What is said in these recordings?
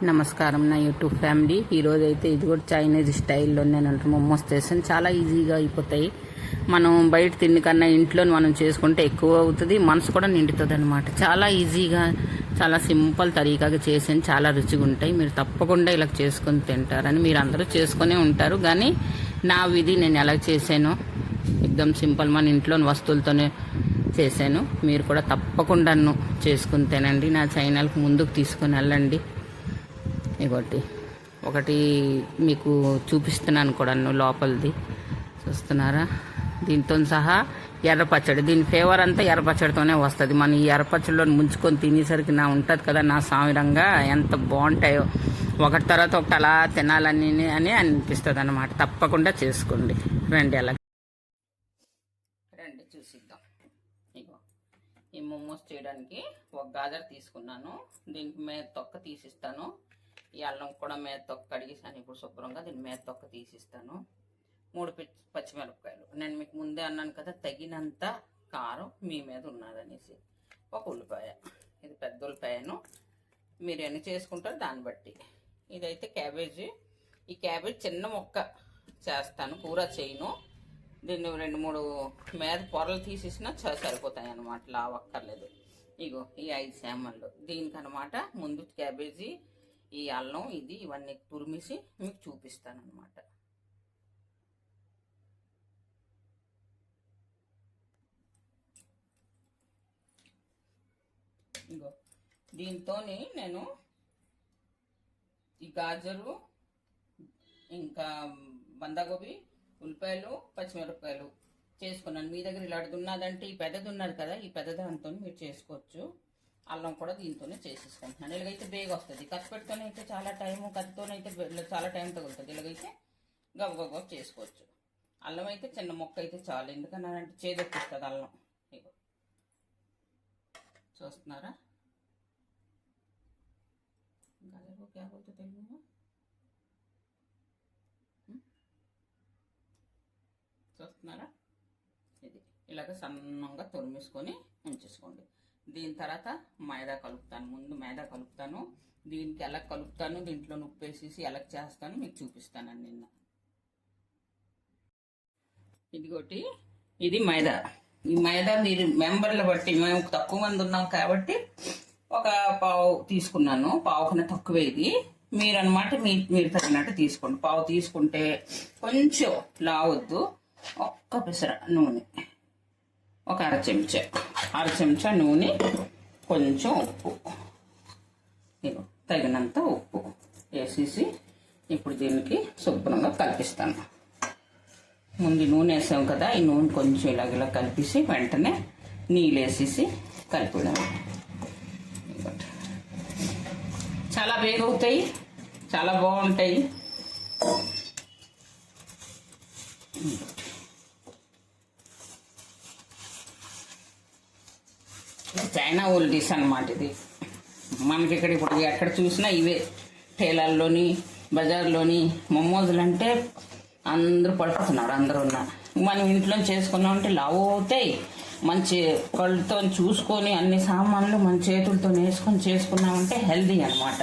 నమస్కారం నా YouTube family. ఈరోజు అయితే ఇది కూడా చైనీస్ స్టైల్లో నేను మోమోస్ చేస్తాను. చాలా ఈజీగా అయిపోతాయి. మనం బయట తిండి కన్నా ఇంట్లో మనం చేసుకుంటే ఎక్కువ అవుతుంది, మనసు కూడా నిండుతుంది అనమాట. చాలా ఈజీగా చాలా సింపుల్ తరీకాగా చేసాను. చాలా రుచిగా ఉంటాయి. మీరు తప్పకుండా ఇలా చేసుకొని తింటారని మీరు అందరూ చేసుకునే ఉంటారు. కానీ నా విధి నేను ఎలా చేశానో ఎక్దమ్ సింపుల్ మన ఇంట్లోని వస్తువులతోనే చేశాను. మీరు కూడా తప్పకుండా చేసుకుని తినండి. నా ఛానల్కి ముందుకు తీసుకొని వెళ్ళండి. ఒకటి మీకు చూపిస్తున్నాను కూడా లోపలిది చూస్తున్నారా. దీంతో సహా ఎర్ర పచ్చడి, దీని ఫ్లేవర్ అంతా ఎర్ర పచ్చడితోనే వస్తుంది. మనం ఈ ఎర్ర పచ్చడిలో ముంచుకొని తినేసరికి ఉంటుంది కదా నా సామిరంగా ఎంత బాగుంటాయో. ఒకటి తర్వాత ఒకటి అలా తినాలని అని అనిపిస్తుంది అనమాట. తప్పకుండా చేసుకోండి. రండి చూసిద్దాం. ఈ మోమోస్ చేయడానికి ఒక గాజర్ తీసుకున్నాను. దీనికి మీద తొక్క తీసిస్తాను. ఈ అల్లం కూడా మీద తొక్క కడిగిస్తాను. ఇప్పుడు శుభ్రంగా దీని మీద తొక్క తీసిస్తాను. 3 పచ్చిమిరపకాయలు. నేను మీకు ముందే అన్నాను కదా తగినంత కారం మీ మీద ఉన్నదనేసి. ఒక ఉల్లిపాయ, ఇది పెద్ద ఉల్లిపాయను. మీరు ఎన్ని చేసుకుంటారో దాన్ని బట్టి. ఇదైతే క్యాబేజీ. ఈ క్యాబేజీ చిన్న మొక్క చేస్తాను, కూర చేయను. దీన్ని 2-3 మీద పొరలు తీసేసినా సరిపోతాయి అన్నమాట. లావక్కర్లేదు. ఇగో ఈ 5 శామన్లు దీనికనమాట. ముందు క్యాబేజీ, ఈ అల్లం, ఇవన్నీ తురిమిసి మీకు చూపిస్తాను అనమాట. ఇగో దీంతో నేను ఈ గాజరు, ఇంకా బందగోబీ, ఉల్లిపాయలు, పచ్చిమిరపకాయలు చేసుకున్నాను. మీ దగ్గర ఇలాంటిది ఉన్నదంటే ఈ పెద్దది ఉన్నది కదా, ఈ పెద్ద దాంతో మీరు చేసుకోవచ్చు. అల్లం కూడా దీంతోనే చేసేసుకుంటున్నాను. ఇలాగైతే బేగ వస్తుంది. కత్తిపెట్టుతోనైతే చాలా టైము, కత్తితోనైతే చాలా టైం తగులుతుంది. ఇలాగైతే గబగబ చేసుకోవచ్చు. అల్లం అయితే చిన్న మొక్క అయితే చాలు. ఎందుకన్నానంటే చేదొప్పిస్తుంది అల్లం. ఇగో చూస్తున్నారా. తెలుగు చూస్తున్నారా. ఇది ఇలాగ సన్నంగా తురిమేసుకొని ఉంచేసుకోండి. దీని తర్వాత మైదా కలుపుతాను. ముందు మైదా కలుపుతాను. దీనికి ఎలా కలుపుతాను, దీంట్లో ఉప్పు వేసేసి ఎలా చేస్తాను మీకు చూపిస్తానండి. నిన్న ఇదిగోటి ఇది మైదా. ఈ మైదా మీరు మెంబర్లు బట్టి, మేము తక్కువ మంది ఉన్నాం కాబట్టి ఒక పావు తీసుకున్నాను. పావు కన్నా తక్కువే. ఇది మీరు అనమాట మీరు తగినట్టు తీసుకోండి. పావు తీసుకుంటే కొంచెం లావద్దు. ఒక్క పిసర నూనె, ఒక అర చెంచా నూనె, కొంచెం ఉప్పు, తగినంత ఉప్పు వేసేసి ఇప్పుడు దీనికి శుభ్రంగా కలిపిస్తాను. ముందు నూనె వేసాం కదా, ఈ నూనె కొంచెం ఇలాగ కలిపేసి వెంటనే నీళ్ళు వేసేసి కలిపడం. చాలా వేగవుతాయి, చాలా బాగుంటాయి. చైనా ఓల్డ్ డిష్ అనమాట ఇది. మనకి ఇక్కడ ఇప్పుడు ఎక్కడ చూసినా ఇవే. టేలర్లోని, బజార్లోని మోమోజులు అంటే అందరూ పడుతున్నారు. అందరూ ఉన్నా మనం ఇంట్లో చేసుకున్నామంటే లావు అవుతాయి. మంచి కళ్ళతో చూసుకొని అన్ని సామాన్లు మన చేతులతో వేసుకొని చేసుకున్నామంటే హెల్దీ అనమాట.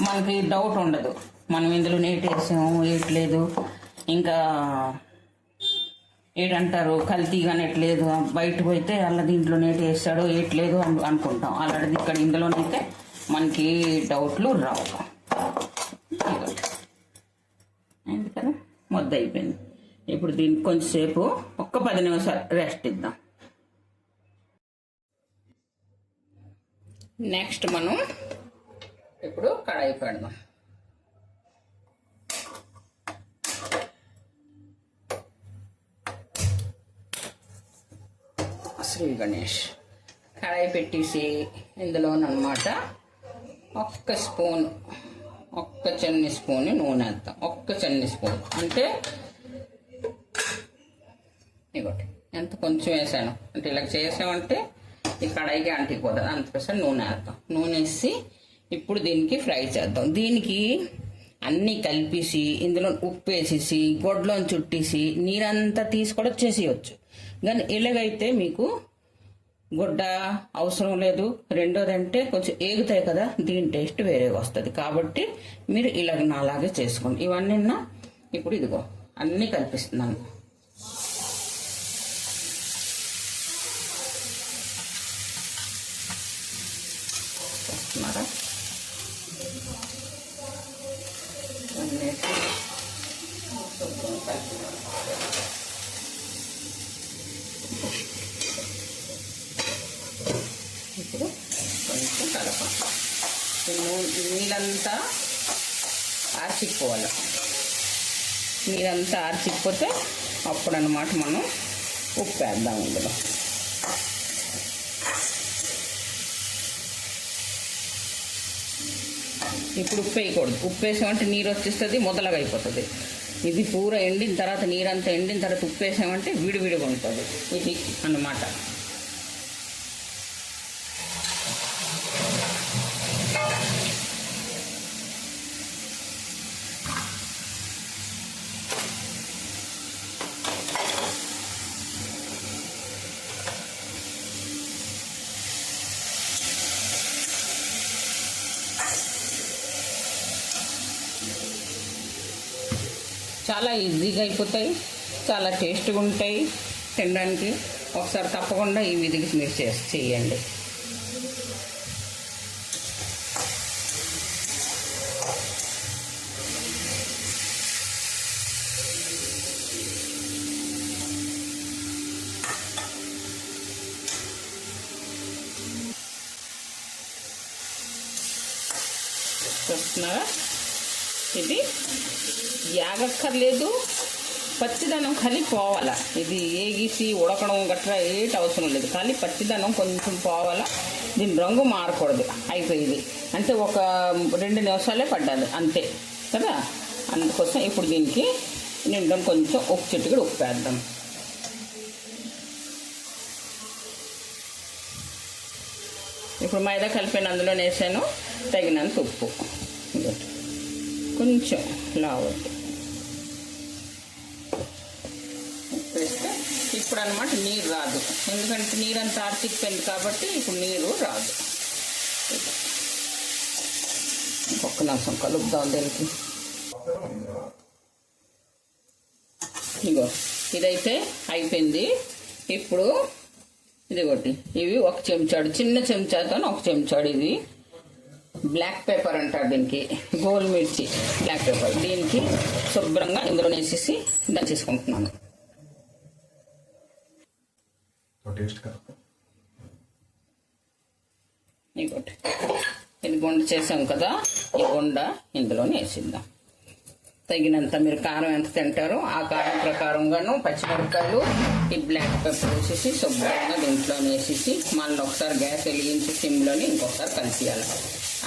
మనకి డౌట్ ఉండదు మనం ఇందులో నీటి వేసాము వేయట్లేదు, ఇంకా ఏడంటారు కల్తీగానే ఎట్లేదు, బయటకు పోయితే అలా దీంట్లో నేటి వేస్తాడో ఏట్లేదు అనుకుంటాం. అలాంటిది ఇక్కడ ఇందులోనైతే మనకి డౌట్లు రావు. అయింది కదా, మొద్ద అయిపోయింది. ఇప్పుడు దీనికి కొంచెంసేపు ఒక్క 10 నిమిషాలు రెస్ట్ ఇద్దాం. నెక్స్ట్ మనం ఇప్పుడు కడాయి పెడదాం. శ్రీ గణేష్ కడాయి పెట్టేసి ఇందులోనమాట ఒక్క చిన్న స్పూన్ నూనె వేద్దాం. ఒక్క చిన్న స్పూన్ అంటే ఇవ్వండి. ఎంత కొంచెం వేసాను అంటే ఇలా చేసామంటే ఈ కడాయికి అంటిపోతుంది. అందుకోసం నూనె వేద్దాం. నూనె వేసి ఇప్పుడు దీనికి ఫ్రై చేద్దాం. దీనికి అన్నీ కలిపేసి ఇందులో ఉప్పు వేసేసి గొడ్లోని చుట్టేసి నీరంతా తీసి కూడా చేసేయచ్చు. కానీ ఇలాగైతే మీకు గుడ్డ అవసరం లేదు. రెండోదంటే కొంచెం ఏగుతాయి కదా, దీని టేస్ట్ వేరేగా వస్తుంది. కాబట్టి మీరు ఇలాగ నాలాగే చేసుకోండి. ఇవన్నీ ఇప్పుడు ఇదిగో అన్నీ కల్పిస్తున్నాను. చూస్తున్నారా, ఇప్పుడు కొంచెం కలపాలి. నీళ్ళంతా ఆర్చిపోవాలి. నీళ్ళంతా ఆర్చిపోతే అప్పుడు అన్నమాట మనం ఉప్పు వేద్దాం ఇందులో. ఇప్పుడు ఉప్పు వేయకూడదు. ఉప్పు వేసామంటే నీరు వచ్చేస్తుంది, మొదలగా అయిపోతుంది. ఇది పూర ఎండిన తర్వాత, నీరంతా ఎండిన తర్వాత ఉప్పు వేసామంటే విడివిడిగా ఉంటుంది. ఇది అన్నమాట. చాలా ఈజీగా అయిపోతాయి, చాలా టేస్ట్గా ఉంటాయి తినడానికి. ఒకసారి తప్పకుండా ఈ విధికి మీరు చేయండి. చూస్తున్నారా, ఇది యాగక్కర్లేదు, పచ్చిదనం ఖాళీ పోవాలా. ఇది ఏగిసి ఉడకడం గట్రా ఏటి అవసరం లేదు, ఖాళీ పచ్చిదనం కొంచెం పోవాలా. దీని రంగు మారకూడదు. అయిపోయింది అంటే ఒక 2 నిమిషాలే పడ్డాలి అంతే కదా. అందుకోసం ఇప్పుడు దీనికి నిండా కొంచెం ఉప్పు చిటికెడు ఉప్పు వేద్దాం. ఇప్పుడు మైదా కలిపిన అందులో వేసాను, తగినంత ఉప్పు, కొంచెం లావద్దు ఉప్పు వేస్తే ఇప్పుడు అన్నమాట నీరు రాదు. ఎందుకంటే నీరంతా ఆర్చిపోయింది కాబట్టి ఇప్పుడు నీరు రాదు. ఒక్క నిమిషం కలుపుదాం దీనికి. ఇగో ఇదైతే అయిపోయింది. ఇప్పుడు ఇది ఒకటి, ఇవి 1 చెంచాడు, చిన్న చెంచాతో 1 చెంచాడు. ఇది బ్లాక్ పేపర్ అంటారు దీనికి, గోల్ మిర్చి బ్లాక్ పేపర్. దీనికి శుభ్రంగా ఇందులో వేసేసి దంచేసుకుంటున్నాను. ఇంకోటి ఇది గుండ చేసాం కదా, ఈ గుండ ఇందులోనే వేసిద్దాం. తగినంత మీరు కారం ఎంత తింటారో ఆ కారం ప్రకారంగాను పచ్చిమిరపకాయలు, ఈ బ్లాక్ పెప్పర్ వేసేసి శుభ్రంగా దీంట్లో వేసేసి మళ్ళీ ఒకసారి గ్యాస్ వెలిగించి సిమ్లోని ఇంకొకసారి కలిపియాలి.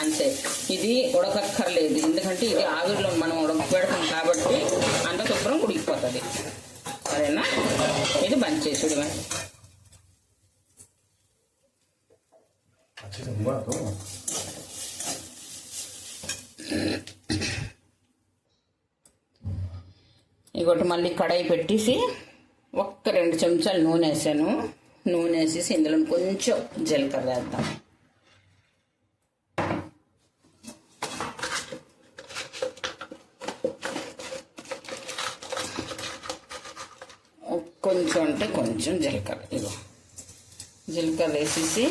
అంతే. ఇది ఉడకక్కర్లేదు, ఎందుకంటే ఇది ఆవిరిలో మనం ఉడకపెడతాం కాబట్టి అంత శుభ్రం ఉడికిపోతుంది. సరేనా, ఇది బంద్ చేసుడు. ఇంకోటి మళ్ళీ కడాయి పెట్టేసి 1-2 చెంచాలు నూనె వేసాను. నూనె వేసేసి ఇందులో కొంచెం జీలకర్ర వేద్దాం. కొంచెం అంటే కొంచెం జీలకర్ర. ఇగో జీలకర్ర వేసేసి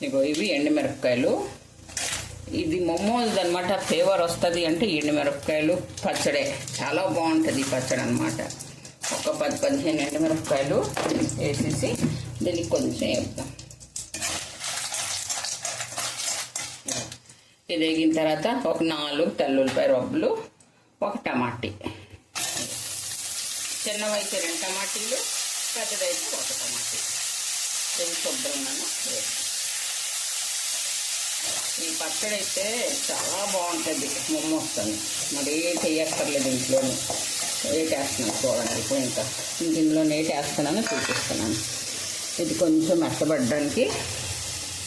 ఇగో ఇవి ఎండుమిరపకాయలు. ఇది మొమ్మోది అనమాట, ఫ్లేవర్ వస్తుంది అంటే ఎండుమిరపకాయలు పచ్చడే చాలా బాగుంటుంది పచ్చడి అనమాట. ఒక 10-15 ఎండుమిరపకాయలు వేసేసి దీనికి కొంచెం వేద్దాం. ఇది వేగిన తర్వాత ఒక 4 తెల్లుల్లిపాయ రబ్బలు, 1 టమాటీ. చిన్నవైతే 2 టమాటీలు, పెద్దదైతే 1 టమాటీ. దీన్ని శుభ్రంగా ఈ పచ్చడి అయితే చాలా బాగుంటుంది, మొమ్మ వస్తుంది. మరి ఏటి వేయక్కర్లేదు ఇంట్లోనే. ఏటి వేస్తున్నాను చూడండి. ఇప్పుడు ఇంకా ఇందులో ఏటి వేస్తున్నాను చూపిస్తున్నాను. ఇది కొంచెం మెత్తబడడానికి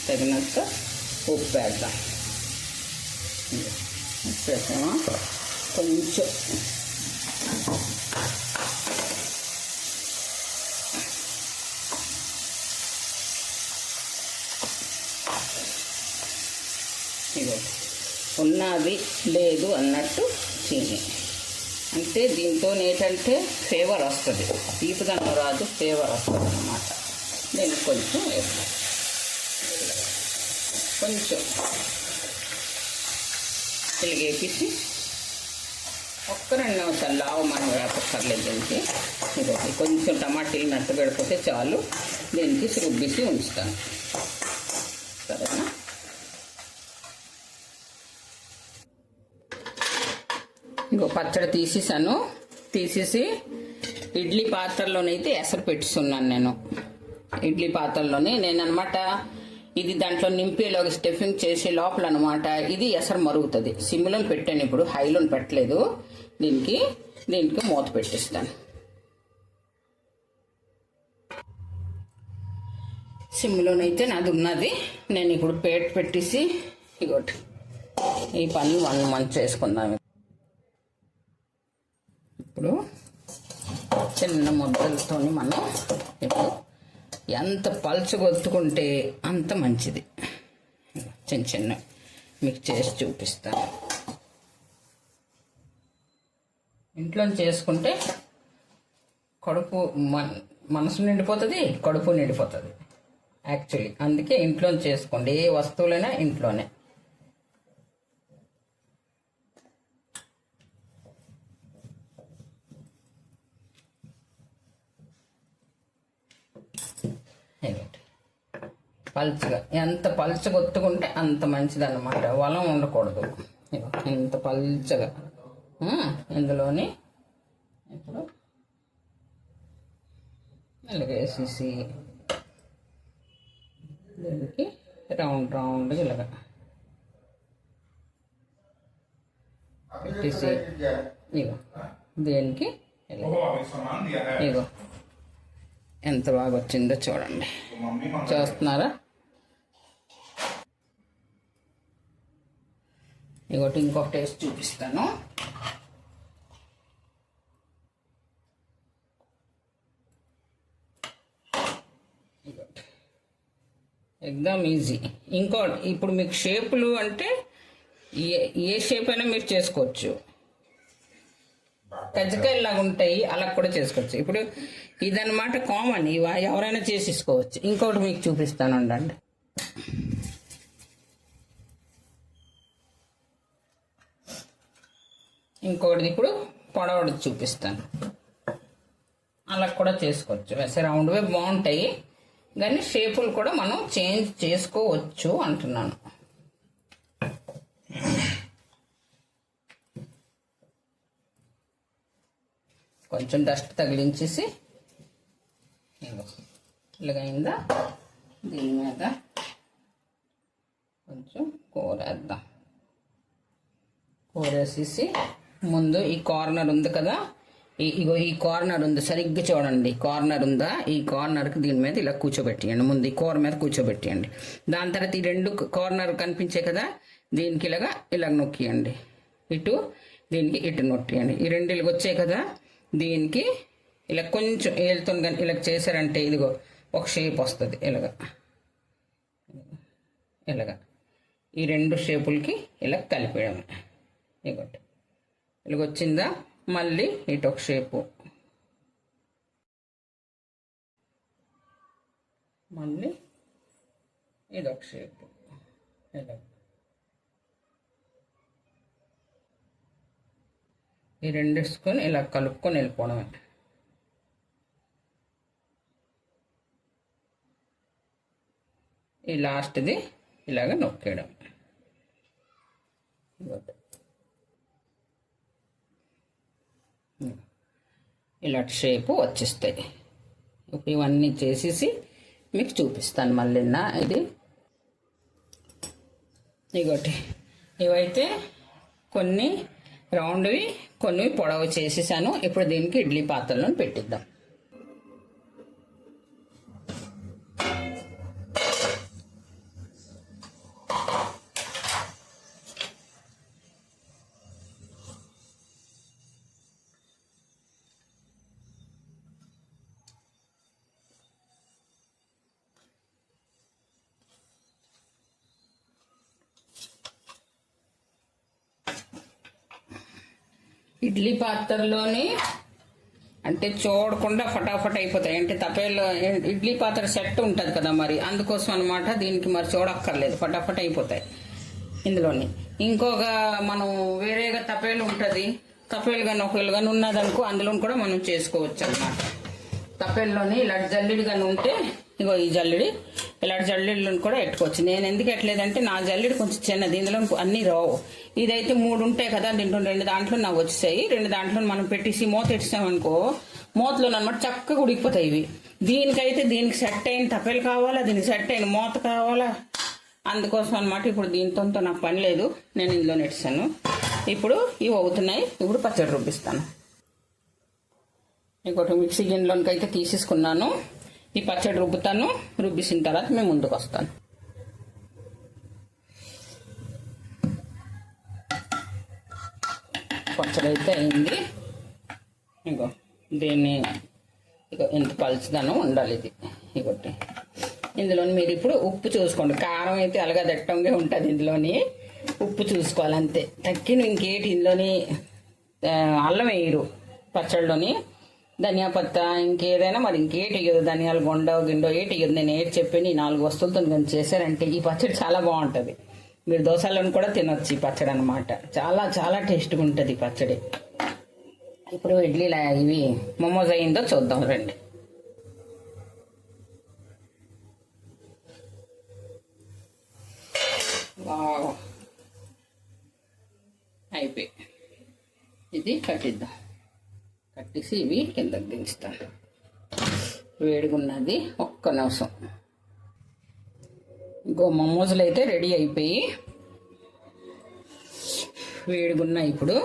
తగినంత ఉప్పు వేద్దాం. ఉప్పు వేసామా, కొంచెం ఉన్నది లేదు అన్నట్టు చీని. అంటే దీంతో ఏంటంటే ఫ్లేవర్ వస్తుంది, తీపిదనం రాదు, ఫ్లేవర్ వస్తుంది అన్నమాట. నేను కొంచెం వేస్తాను, కొంచెం వేపించి ఒక్క 2 నిమిషాలు లావు మనం వేపక్కర్లేదు దీనికి. ఇదొకటి కొంచెం టమాటీలు మెత్తగడిపోతే చాలు, దీనికి రుబ్బిసి ఉంచుతాను. సరేనా? ఇంకో పచ్చడి తీసేసి ఇడ్లీ పాత్రలోనైతే ఎసరు పెట్టిస్తున్నాను నేను. ఇడ్లీ పాత్రలోనే నేను అనమాట. ఇది దాంట్లో నింపేలోకి స్టఫింగ్ చేసే లోపల అనమాట ఇది ఎసరు మరుగుతుంది. సిమ్లో పెట్టాను, ఇప్పుడు హైలో పెట్టలేదు. దీనికి మూత పెట్టిస్తాను. సిమ్లోనైతే నాది ఉన్నది. నేను ఇప్పుడు పెట్టేసి ఇగోటి ఈ పని మనం చేసుకుందాం. ఇప్పుడు చిన్న ముద్దలతో మనం ఇప్పుడు ఎంత పలుచగొత్తుకుంటే అంత మంచిది. చిన్న మీకు చేసి చూపిస్తాను. ఇంట్లో చేసుకుంటే కడుపు మనసు నిండిపోతుంది, కడుపు నిండిపోతుంది యాక్చువల్లీ. అందుకే ఇంట్లో చేసుకోండి, ఏ వస్తువులైనా ఇంట్లోనే. పల్చగా ఎంత పల్చగొత్తుకుంటే అంత మంచిది అన్నమాట. వలం ఉండకూడదు. ఇంత పల్చగా ఇందులోని ఇప్పుడు ఇలాగేసేసి దీనికి రౌండ్గా ఇలాగ పెట్టేసి ఇగో దీనికి ఇగో ఎంత బాగా వచ్చిందో చూడండి. చూస్తున్నారా? ఇంకోటి ఇంకొక టేస్ట్ చూపిస్తాను. ఎగ్దమ్ ఈజీ. ఇంకోటి ఇప్పుడు మీకు షేపులు అంటే ఏ షేప్ అయినా మీరు చేసుకోవచ్చు. కజ్జికాయలాగా ఉంటాయి, అలా కూడా చేసుకోవచ్చు. ఇప్పుడు ఇదన్నమాట కామన్, ఇవి ఎవరైనా చేసేసుకోవచ్చు. ఇంకోటి మీకు చూపిస్తాను ఉండండి. ఇంకోటిది ఇప్పుడు పొడవది చూపిస్తాను. అలా కూడా చేసుకోవచ్చు. వేసే రౌండ్వే బాగుంటాయి, కానీ షేపులు కూడా మనం చేంజ్ చేసుకోవచ్చు అంటున్నాను. కొంచెం డస్ట్ తగిలించేసి ఇలాగైందా, దీని మీద కొంచెం కూరేద్దాం. కూరేసేసి ముందు ఈ కార్నర్ ఉంది కదా, ఇగో ఈ కార్నర్ ఉంది, సరిగ్గా చూడండి. కార్నర్ ఉందా, ఈ కార్నర్కి దీని మీద ఇలా కూర్చోబెట్టియండి. ముందు ఈ కూర మీద కూర్చోబెట్టియండి. దాని తర్వాత ఈ 2 కార్నర్ కనిపించే కదా, దీనికి ఇలాగ నొక్కియండి. దీనికి ఇటు నొక్కియండి. ఈ 2 ఇలాగ వచ్చాయి కదా, దీనికి ఇలా కొంచెం ఏలుతో కానీ ఇలా చేశారంటే ఇదిగో ఒక షేప్ వస్తుంది. ఇలాగా ఈ 2 షేపులకి ఇలా కలిపేయడమే. ఇగోటి ఇలాగ వచ్చిందా, మళ్ళీ ఇటు ఒక షేపు, మళ్ళీ ఇదొక షేపు. ఇలా ఈ 2 వేసుకొని ఇలా కలుపుకొని వెళ్ళిపోవడమే. ఈ లాస్ట్ది ఇలాగ నొక్కేయడం. ఇలాంటి షేపు వచ్చేస్తాయి. ఇప్పుడు ఇవన్నీ చేసేసి మీకు చూపిస్తాను మళ్ళీ. ఇది ఇగోటి ఇవైతే కొన్ని రౌండ్వి, కొన్ని పొడవు చేసేసాను. ఇప్పుడు దీనికి ఇడ్లీ పాత్రలో పెట్టిద్దాం. ఇడ్లీ పాత్రలోని అంటే చూడకుండా ఫటాఫట్ అయిపోతాయి. అంటే తపేలో ఇడ్లీ పాత్ర సెట్ ఉంటుంది కదా, మరి అందుకోసం అనమాట. దీనికి మరి చూడక్కర్లేదు, ఫటాఫట్ అయిపోతాయి ఇందులోని. ఇంకొక మనం వేరేగా తపేలు ఉంటుంది, తపేలు కానీ ఒకవేళ కానీ ఉన్నదనుకో అందులో కూడా మనం చేసుకోవచ్చు అనమాట. తపేల్లోని ఇలాంటి జల్లిడి కానీ ఉంటే, ఇగో ఈ జల్లిడి, ఇలాంటి జల్లిడిలను కూడా పెట్టుకోవచ్చు. నేను ఎందుకు ఎట్లేదంటే నా జల్లిడి కొంచెం చిన్నది, ఇందులో అన్ని రావు. ఇదైతే 3 ఉంటాయి కదా, దీంట్లో 2 దాంట్లో నాకు వచ్చాయి. 2 దాంట్లో మనం పెట్టేసి మూత పెట్టామనుకో, మూతలో అనమాట చక్కగా ఉడికిపోతాయి ఇవి. దీనికైతే దీనికి సెట్ అయిన తపేలు కావాలా, దీనికి సెట్ అయిన మూత కావాలా, అందుకోసం అనమాట. ఇప్పుడు దీంతో నాకు పని లేదు, నేను ఇందులో నెట్టాను. ఇప్పుడు ఇవి అవుతున్నాయి. ఇప్పుడు పచ్చడి రుబ్బిస్తాను. ఇంకోటి మిక్సీ గిన్నెలోకి అయితే తీసేసుకున్నాను. ఈ పచ్చడి రుబ్బుతాను, రుబ్బిసిన తర్వాత మేము ముందుకు వస్తాను. పచ్చడి అయితే అయింది. ఇంకో దీన్ని ఎంత పలుచుదాను ఉండాలి ఇది. ఇంకోటి ఇందులో మీరు ఇప్పుడు ఉప్పు చూసుకోండి. కారం అయితే అలాగా దట్టంగా ఉంటుంది, ఇందులోని ఉప్పు చూసుకోవాలి అంతే. తక్కిన ఇంకేటి ఇందులోని అల్లం వేయరు పచ్చడిలోని. ధనియా పత్త ఇంకేదైనా మరి ఇంకేటి వేయదు, ధనియాలు గిండో ఏటి వేయదు. నేను ఏటి చెప్పి 4 వస్తువులతో కానీ చేశారంటే ఈ పచ్చడి చాలా బాగుంటుంది. మీరు దోశలను కూడా తినొచ్చు ఈ పచ్చడి అనమాట. చాలా చాలా టేస్ట్గా ఉంటుంది ఈ పచ్చడి. ఇప్పుడు ఇడ్లీ ఇవి మోమోస్ అయిందో చూద్దాం రండి. అయిపోయి ఇది కట్టిద్దాం. కట్టేసి ఇవి కిందకి దించుతాను. వేడిగా ఉన్నది, ఒక్క నిమిషం. ఇంకో మోమోజులు అయితే రెడీ అయిపోయి వేడిగా ఉన్నాయి. ఇప్పుడు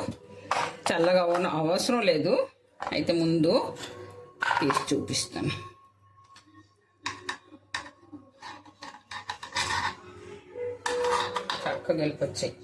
చల్లగా అవసరం లేదు, అయితే ముందు తీసి చూపిస్తాను. చక్కగా వెళ్ళిపోచ్చాయి.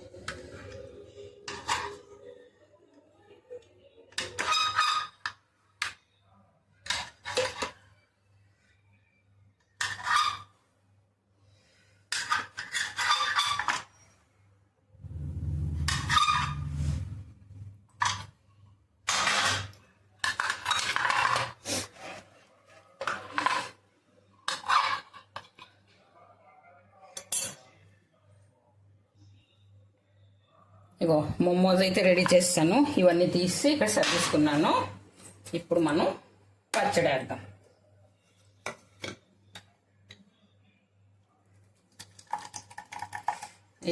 ఇగో మోమోస్ అయితే రెడీ చేస్తాను. ఇవన్నీ తీసి ఇక్కడ సర్దిసుకున్నాను. ఇప్పుడు మనం పచ్చడి వేద్దాం.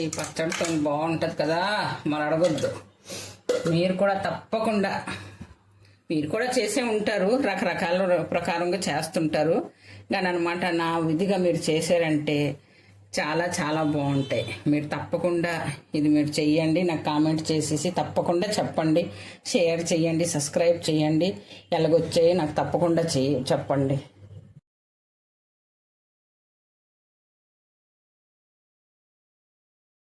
ఈ పచ్చడితో బాగుంటుంది కదా, మరి అడగొద్దు. మీరు కూడా తప్పకుండా, మీరు కూడా చేసే ఉంటారు, రకరకాల ప్రకారంగా చేస్తుంటారు. కానీ అనమాట నా విధిగా మీరు చేశారంటే చాలా చాలా బాగుంటాయి. మీరు తప్పకుండా ఇది మీరు చెయ్యండి. నాకు కామెంట్ చేసేసి తప్పకుండా చెప్పండి, షేర్ చేయండి, సబ్స్క్రైబ్ చేయండి. ఎలాగొచ్చాయి నాకు తప్పకుండా చెప్పండి.